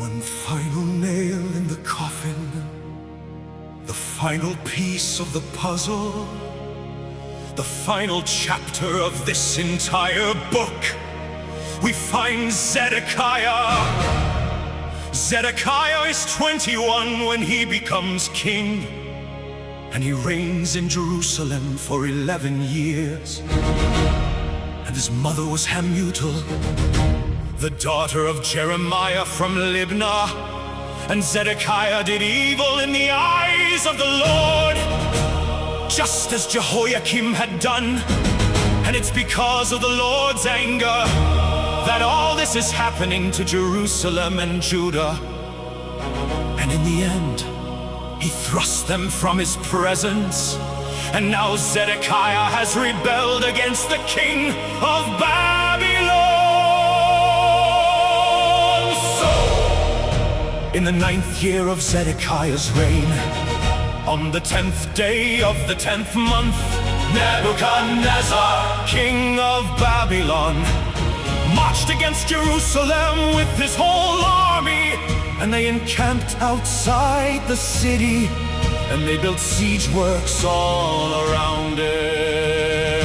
One final nail in the coffin, the final piece of the puzzle, the final chapter of this entire book. We find Zedekiah. Zedekiah is 21 when he becomes king, and he reigns in Jerusalem for 11 years. And his mother was Hamutal, the daughter of Jeremiah from Libnah. And Zedekiah did evil in the eyes of the Lord, just as Jehoiakim had done. And it's because of the Lord's anger that all this is happening to Jerusalem and Judah. And in the end, he thrust them from his presence. And now Zedekiah has rebelled against the king of Babylon. In the 9th year of Zedekiah's reign, on the 10th day of the 10th month, Nebuchadnezzar, king of Babylon, marched against Jerusalem with his whole army. And they encamped outside the city, and they built siege works all around it.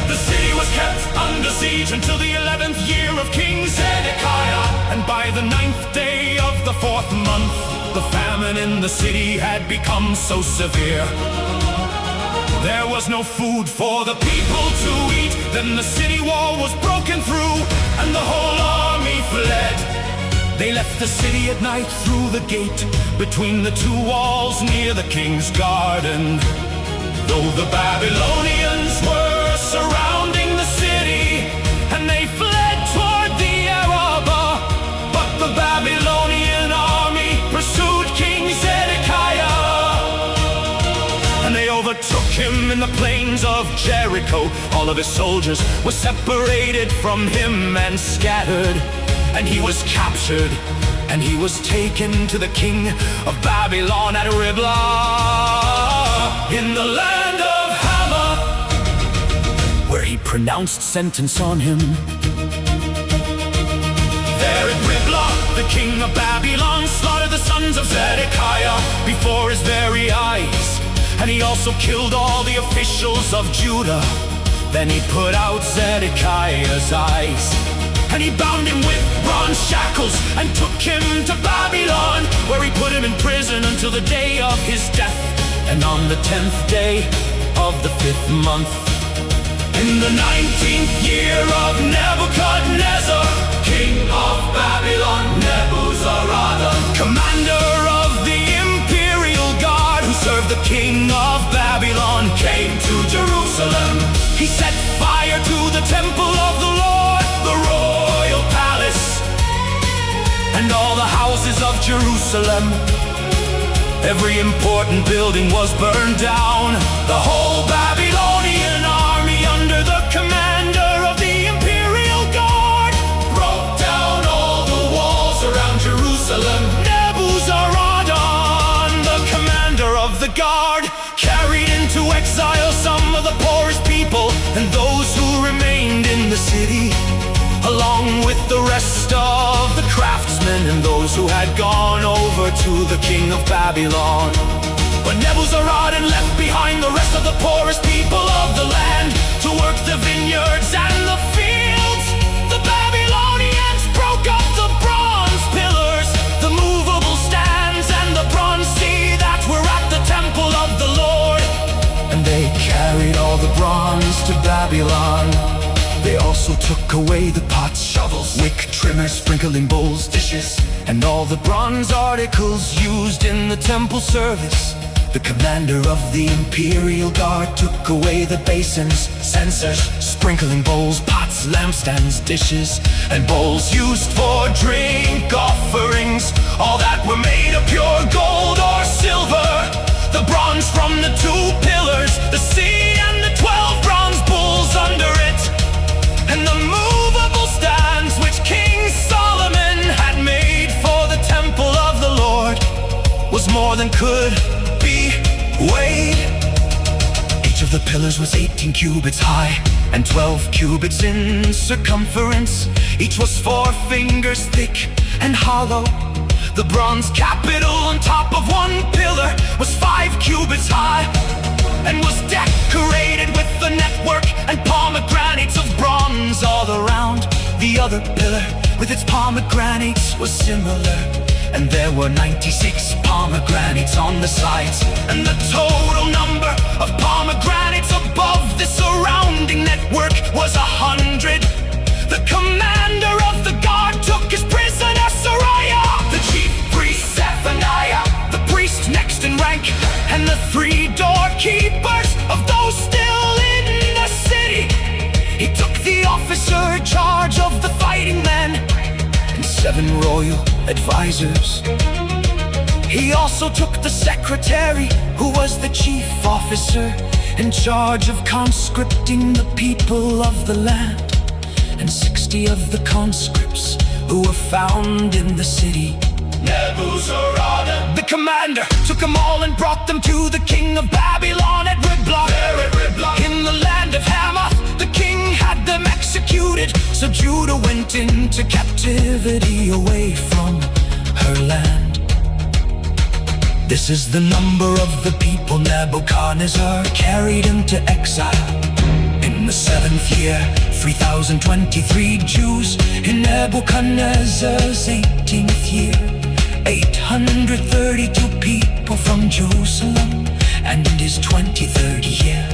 The city was kept under siege until the 11th year of King Zedekiah. And by the 9th day of the 4th month, the famine in the city had become so severe there was no food for the people to eat. Then the city wall was broken through, and the whole army fled. They left the city at night through the gate between the two walls near the king's garden. Though the Babylonians were surrounding the city, and they fled toward the Arabah, but the Babylonian army pursued King Zedekiah, and they overtook him in the plains of Jericho. All of his soldiers were separated from him and scattered. And he was captured, and he was taken to the king of Babylon at Riblah, in the land of Hamath, where he pronounced sentence on him. There at Riblah, the king of Babylon slaughtered the sons of Zedekiah before his very eyes. And he also killed all the officials of Judah. Then he put out Zedekiah's eyes, and he bound him with bronze shackles and took him to Babylon, where he put him in prison until the day of his death. And on the 10th day of the 5th month, in the 19th year of Nebuchadnezzar, king of Babylon, Nebuzaradan, commander of the imperial guard who served the king of Babylon, came to Jerusalem. He set fire to the temple of the Lord, the royal palace, and all the houses of Jerusalem. Every important building was burned down. The whole Babylonian army, under the commander of the imperial guard, broke down all the walls around Jerusalem. Nebuzaradan, the commander of the guard, carried into exile some of the poorest people and those who remained in the city, along with the rest of the craftsmen and those who had gone over to the king of Babylon. But Nebuzaradan left behind the rest of the poorest people of the land to work the vineyards and the fields. The Babylonians broke up the bronze pillars, the movable stands, and the bronze sea that were at the temple of the Lord. And they carried all the bronze to Babylon. They also took away the pots, shovels, wick trimmers, sprinkling bowls, dishes, and all the bronze articles used in the temple service. The commander of the imperial guard took away the basins, censers, sprinkling bowls, pots, lampstands, dishes, and bowls used for drink offerings, all that were made of pure gold or silver, the bronze from the 2 pillars, the sea, and the 12 bronze bulls under it, and the movable stands which King Solomon had made for the temple of the Lord was more than could be weighed. Each of the pillars was 18 cubits high and 12 cubits in circumference. Each was 4 fingers thick and hollow. The bronze capital on top of one pillar was 5 cubits high, and was decorated with a network and pomegranates of bronze all around. The other pillar with its pomegranates was similar, and there were 96 pomegranates on the sides, and the total number of pomegranates above the surrounding network was 100. The commander of the guard took his prisoner Sariah, the chief priest Zephaniah, the priest next in rank, and the 3 doorkeepers of those still in the city. He took the officer in charge of the fighting men and 7 royal advisors. He also took the secretary, who was the chief officer in charge of conscripting the people of the land, and 60 of the conscripts who were found in the city. Nebuzaradan, the commander, took them all and brought them to the king of Babylon at Riblah. There at Riblah, in the land of Hamath, the king had them executed. So Judah went into captivity away from her land. This is the number of the people Nebuchadnezzar carried into exile. In the 7th year, 3,023 Jews. In Nebuchadnezzar's 18th year, 832 people from Jerusalem. And in his 23rd year,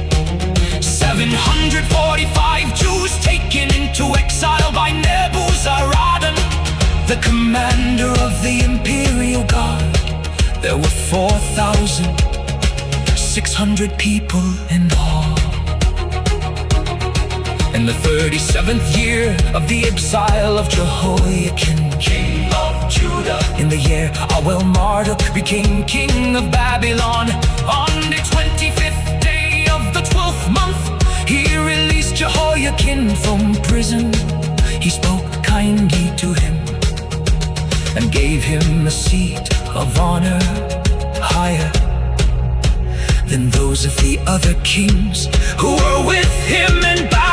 745 Jews taken into exile by Nebuzaradan, the commander of the imperial guard. There were 4,600 people in all. In the 37th year of the exile of Jehoiakim, king of Judah, in the year Marduk became king of Babylon, on the 25th day of the 12th month, he released Jehoiakim from prison. He spoke kindly to him and gave him a seat of honor higher than those of the other kings who were with him in Babylon.